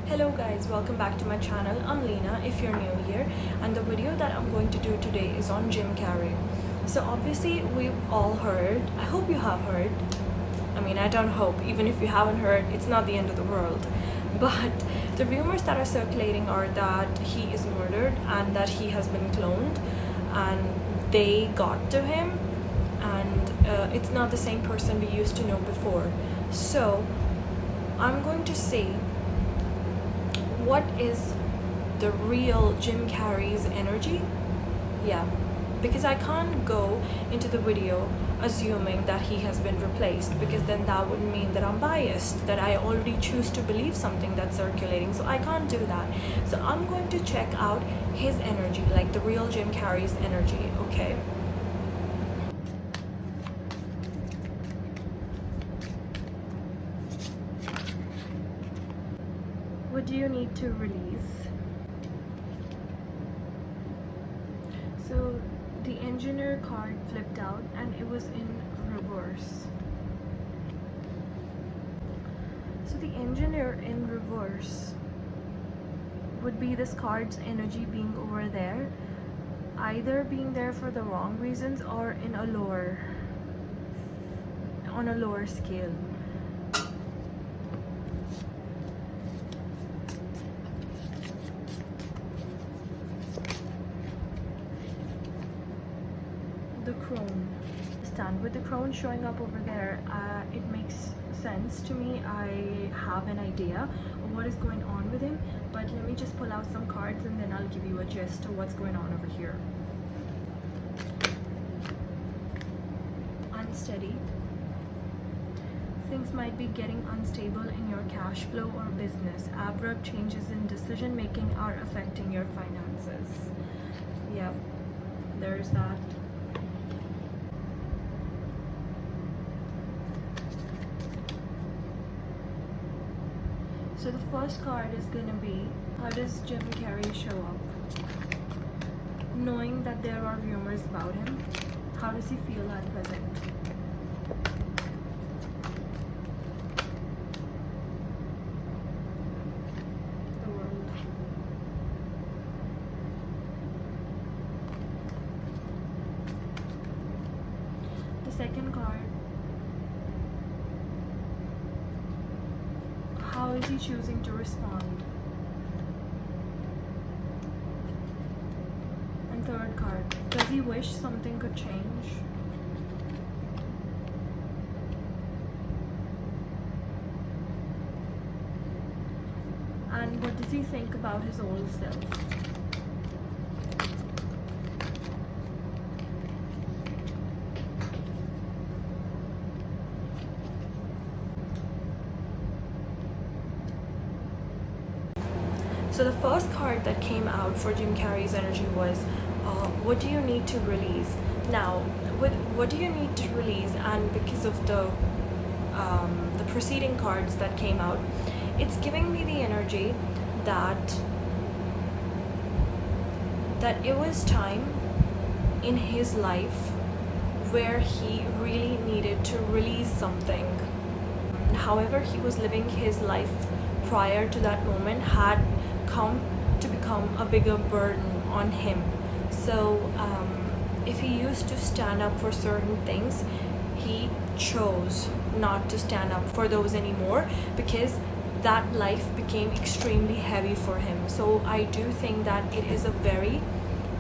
Hello guys, welcome back to my channel. I'm Lena if you're new here, and the video that I'm going to do today is on Jim Carrey. So obviously we've all heard, I hope you have heard, I don't hope, even if you haven't heard, it's not the end of the world, but the rumors that are circulating are that he is murdered and that he has been cloned and they got to him, and it's not the same person we used to know before. So I'm going to say what is the real Jim Carrey's energy. Yeah, because I can't go into the video assuming that he has been replaced, because then that would mean that I'm biased, that I already choose to believe something that's circulating, so I can't do that. So I'm going to check out his energy, like the real Jim Carrey's energy, okay? What do you need to release? So the engineer card flipped out and it was in reverse. So the engineer in reverse would be this card's energy being over there, either being there for the wrong reasons or in a on a lower scale. The crone stand with the crone showing up over there, it makes sense to me. I have an idea of what is going on with him, but let me just pull out some cards and then I'll give you a gist of what's going on over here. Unsteady. Things might be getting unstable in your cash flow or business. Abrupt changes in decision making are affecting your finances. Yeah, there's that. So the first card is going to be, how does Jim Carrey show up? Knowing that there are rumors about him, how does he feel at present? The world. The second card, how is he choosing to respond? And third card, does he wish something could change? And what does he think about his old self? So the first card that came out for Jim Carrey's energy was, what do you need to release? Now, with what do you need to release, and because of the preceding cards that came out, it's giving me the energy that it was time in his life where he really needed to release something. However he was living his life prior to that moment had come to become a bigger burden on him. So if he used to stand up for certain things, he chose not to stand up for those anymore because that life became extremely heavy for him. So I do think that it is a very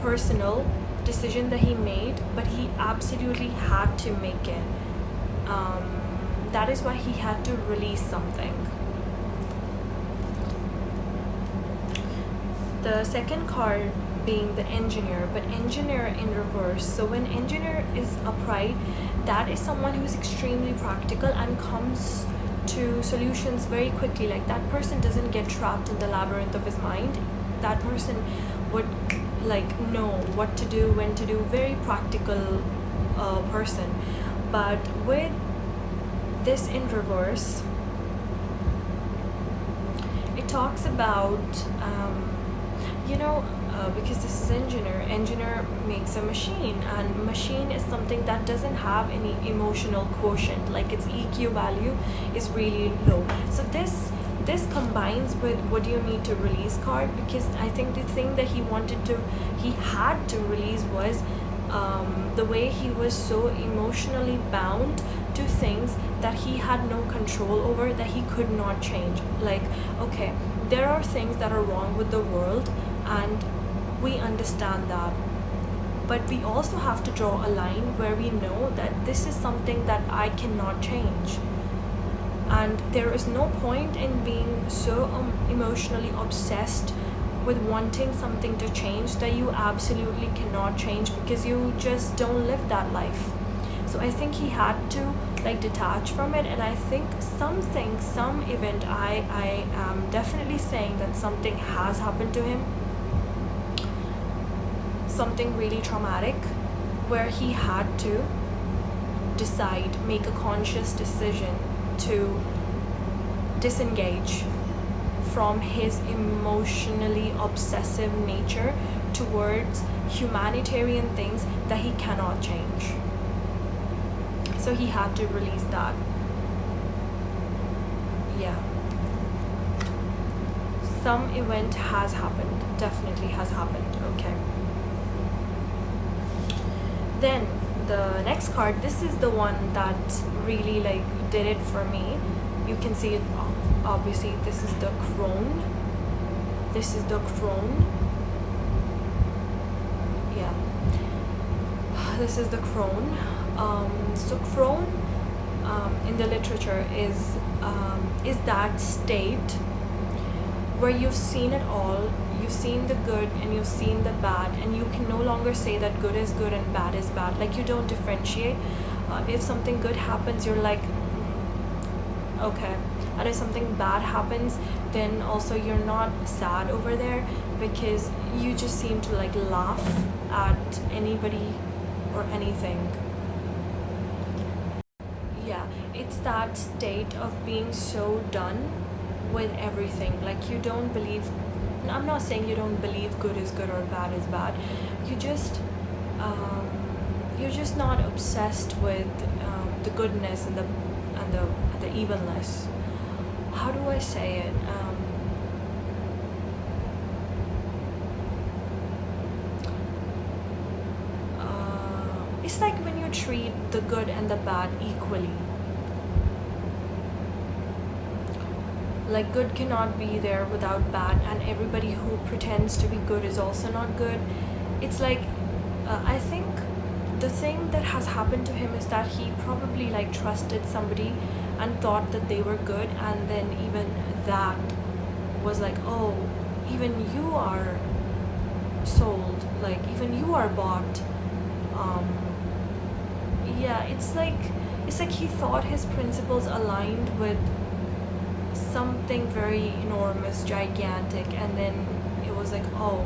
personal decision that he made, but he absolutely had to make it. That is why he had to release something. The second card being the engineer, but engineer in reverse. So when engineer is upright, that is someone who is extremely practical and comes to solutions very quickly. Like, that person doesn't get trapped in the labyrinth of his mind. That person would know what to do, when to do. Very practical person. But with this in reverse, it talks about because this is engineer makes a machine, and machine is something that doesn't have any emotional quotient, like its EQ value is really low. So this this combines with what do you need to release card, because I think the thing that he had to release was the way he was so emotionally bound to things that he had no control over, that he could not change. Like, okay, there are things that are wrong with the world, and we understand that, but we also have to draw a line where we know that this is something that I cannot change. And there is no point in being so emotionally obsessed with wanting something to change that you absolutely cannot change, because you just don't live that life. So I think he had to like detach from it, and I think some event, I am definitely saying that something has happened to him, something really traumatic, where he had to make a conscious decision to disengage from his emotionally obsessive nature towards humanitarian things that he cannot change. So he had to release that. Yeah. Some event has happened, definitely has happened, okay. Then the next card, this is the one that really like did it for me. You can see it, obviously. This is the crone. This is the crone. Yeah. This is the crone. So crone in the literature is that state where you've seen it all. You've seen the good and you've seen the bad, and you can no longer say that good is good and bad is bad. Like, you don't differentiate. If something good happens, you're like, okay. And if something bad happens, then also you're not sad over there, because you just seem to like laugh at anybody or anything. Yeah, it's that state of being so done with everything. Like, you don't believe, I'm not saying you don't believe good is good or bad is bad. You're just not obsessed with the goodness and the evilness. How do I say it? It's like when you treat the good and the bad equally. Like, good cannot be there without bad, and everybody who pretends to be good is also not good. It's like, I think the thing that has happened to him is that he probably like trusted somebody and thought that they were good, and then even that was like, oh, even you are sold, like even you are bought. Yeah, it's like he thought his principles aligned with something very enormous, gigantic, and then it was like, oh,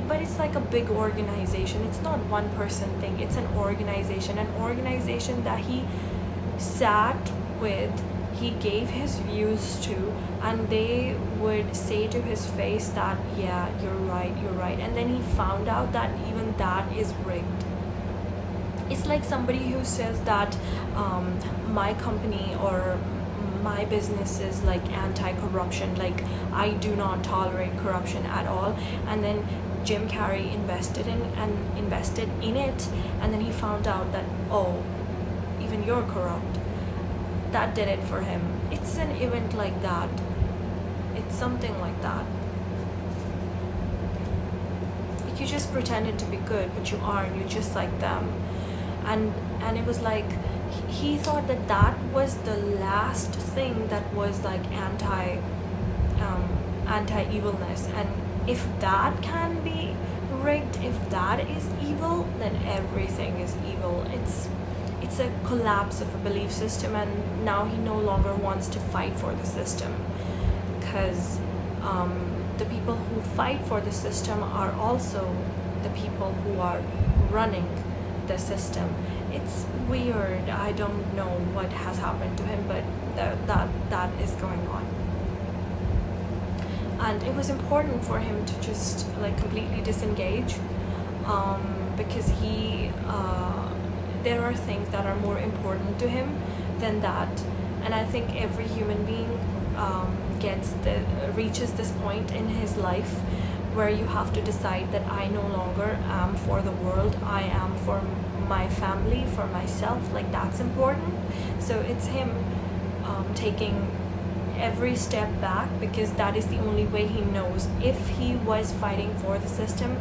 but it's like a big organization. It's not one person thing, it's an organization that he sat with, he gave his views to, and they would say to his face that, yeah, you're right, and then he found out that even that is rigged. It's like somebody who says that my company or my business is like anti-corruption, like I do not tolerate corruption at all, and then Jim Carrey invested in it, and then he found out that, oh, even you're corrupt. That did it for him. It's an event like that. It's something like that. Like, you just pretended to be good, but you aren't. You're just like them. And it was like he thought that was the last thing that was like anti-evilness, and if that can be rigged, if that is evil, then everything is evil. It's a collapse of a belief system, and now he no longer wants to fight for the system, because the people who fight for the system are also the people who are running the system. It's weird. I don't know what has happened to him, but that is going on. And it was important for him to just like completely disengage, because there are things that are more important to him than that. And I think every human being reaches this point in his life where you have to decide that I no longer am for the world, I am for my family, for myself. Like, that's important. So it's him taking every step back, because that is the only way he knows. If he was fighting for the system,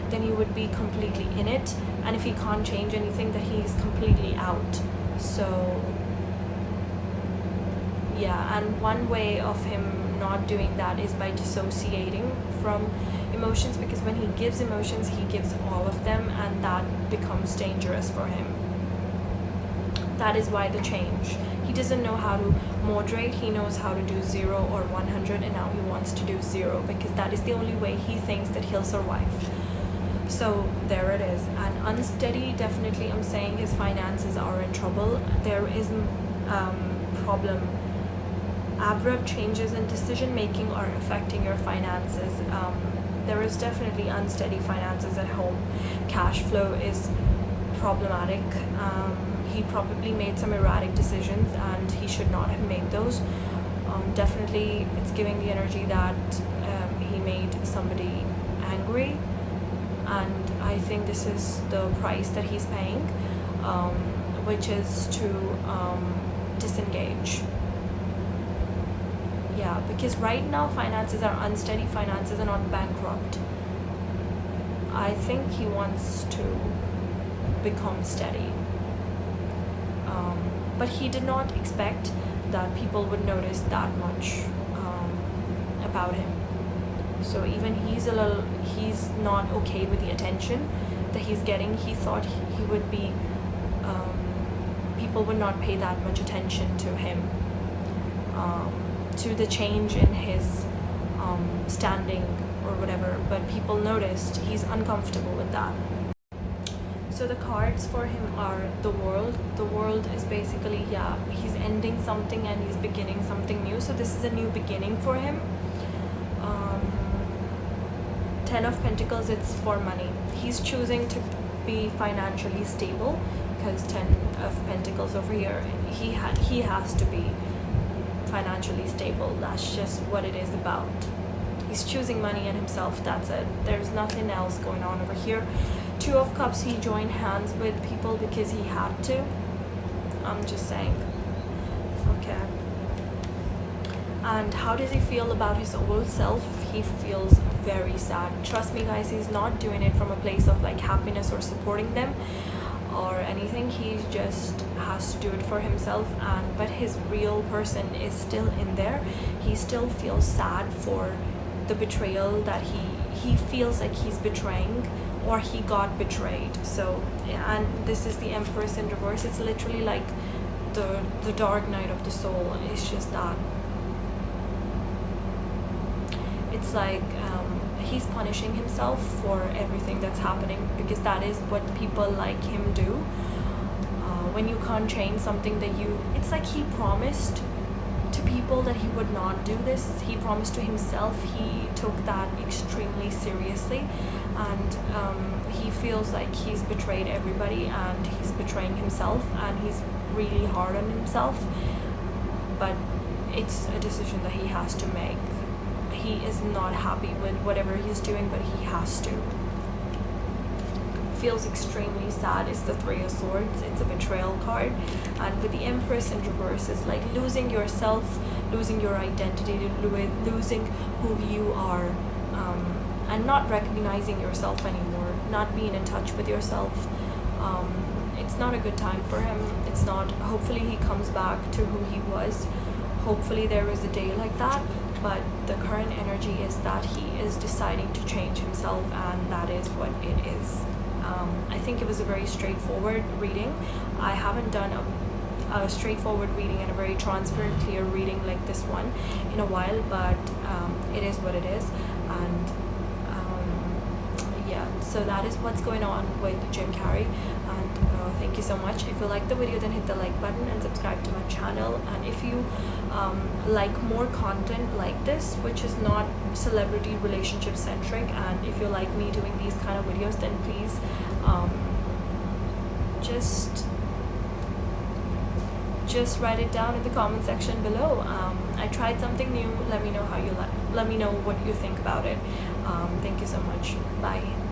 then he would be completely in it, and if he can't change anything, then he's completely out. So yeah, and one way of him not doing that is by dissociating from emotions, because when he gives emotions, he gives all of them, and that becomes dangerous for him. That is why the change. He doesn't know how to moderate. He knows how to do 0 or 100, and now he wants to do 0, because that is the only way he thinks that he'll survive. So there it is. And unsteady, definitely I'm saying his finances are in trouble. There is problem. Abrupt changes in decision making are affecting your finances. There is definitely unsteady finances at home. Cash flow is problematic. He probably made some erratic decisions, and he should not have made those. Definitely it's giving the energy that he made somebody angry, and I think this is the price that he's paying, which is to disengage. Yeah, because right now finances are unsteady, finances are not bankrupt. I think he wants to become steady. But he did not expect that people would notice that much about him. So even he's not okay with the attention that he's getting. He thought he would be, people would not pay that much attention to him, to the change in his standing or whatever, but people noticed. He's uncomfortable with that. So the cards for him are the world. The world is basically, yeah, he's ending something and he's beginning something new. So this is a new beginning for him. 10 of Pentacles, it's for money. He's choosing to be financially stable, because 10 of Pentacles over here, he has to be financially stable. That's just what it is about. He's choosing money and himself, that's it. There's nothing else going on over here. 2 of Cups, he joined hands with people because he had to. I'm just saying. Okay. And how does he feel about his old self? He feels very sad. Trust me guys, he's not doing it from a place of like happiness or supporting them or anything. He just has to do it for himself, but his real person is still in there. He still feels sad for the betrayal that he feels like he's betraying, or he got betrayed. So, and this is the Empress in reverse. It's literally like the dark night of the soul. It's just that it's like he's punishing himself for everything that's happening, because that is what people like him do. When you can't change something that it's like he promised to people that he would not do this. He promised to himself. He took that extremely seriously, and he feels like he's betrayed everybody, and he's betraying himself, and he's really hard on himself. But it's a decision that he has to make. He is not happy with whatever he's doing, but he has to. Feels extremely sad. It's the 3 of Swords. It's a betrayal card, and with the Empress in reverse, it's like losing yourself, losing your identity, losing who you are, and not recognizing yourself anymore, not being in touch with yourself. It's not a good time for him. It's not. Hopefully he comes back to who he was. Hopefully there is a day like that, but the current energy is that he is deciding to change himself, and that is what it is. I think it was a very straightforward reading. I haven't done a straightforward reading and a very transparent, clear reading like this one in a while, but it is what it is. And yeah, so that is what's going on with Jim Carrey. And thank you so much. If you like the video, then hit the like button and subscribe to my channel. And if you like more content like this, which is not celebrity relationship centric, and if you like me doing these kind of videos, then please just write it down in the comment section below. I tried something new. Let me know how you let me know what you think about it. Thank you so much. Bye.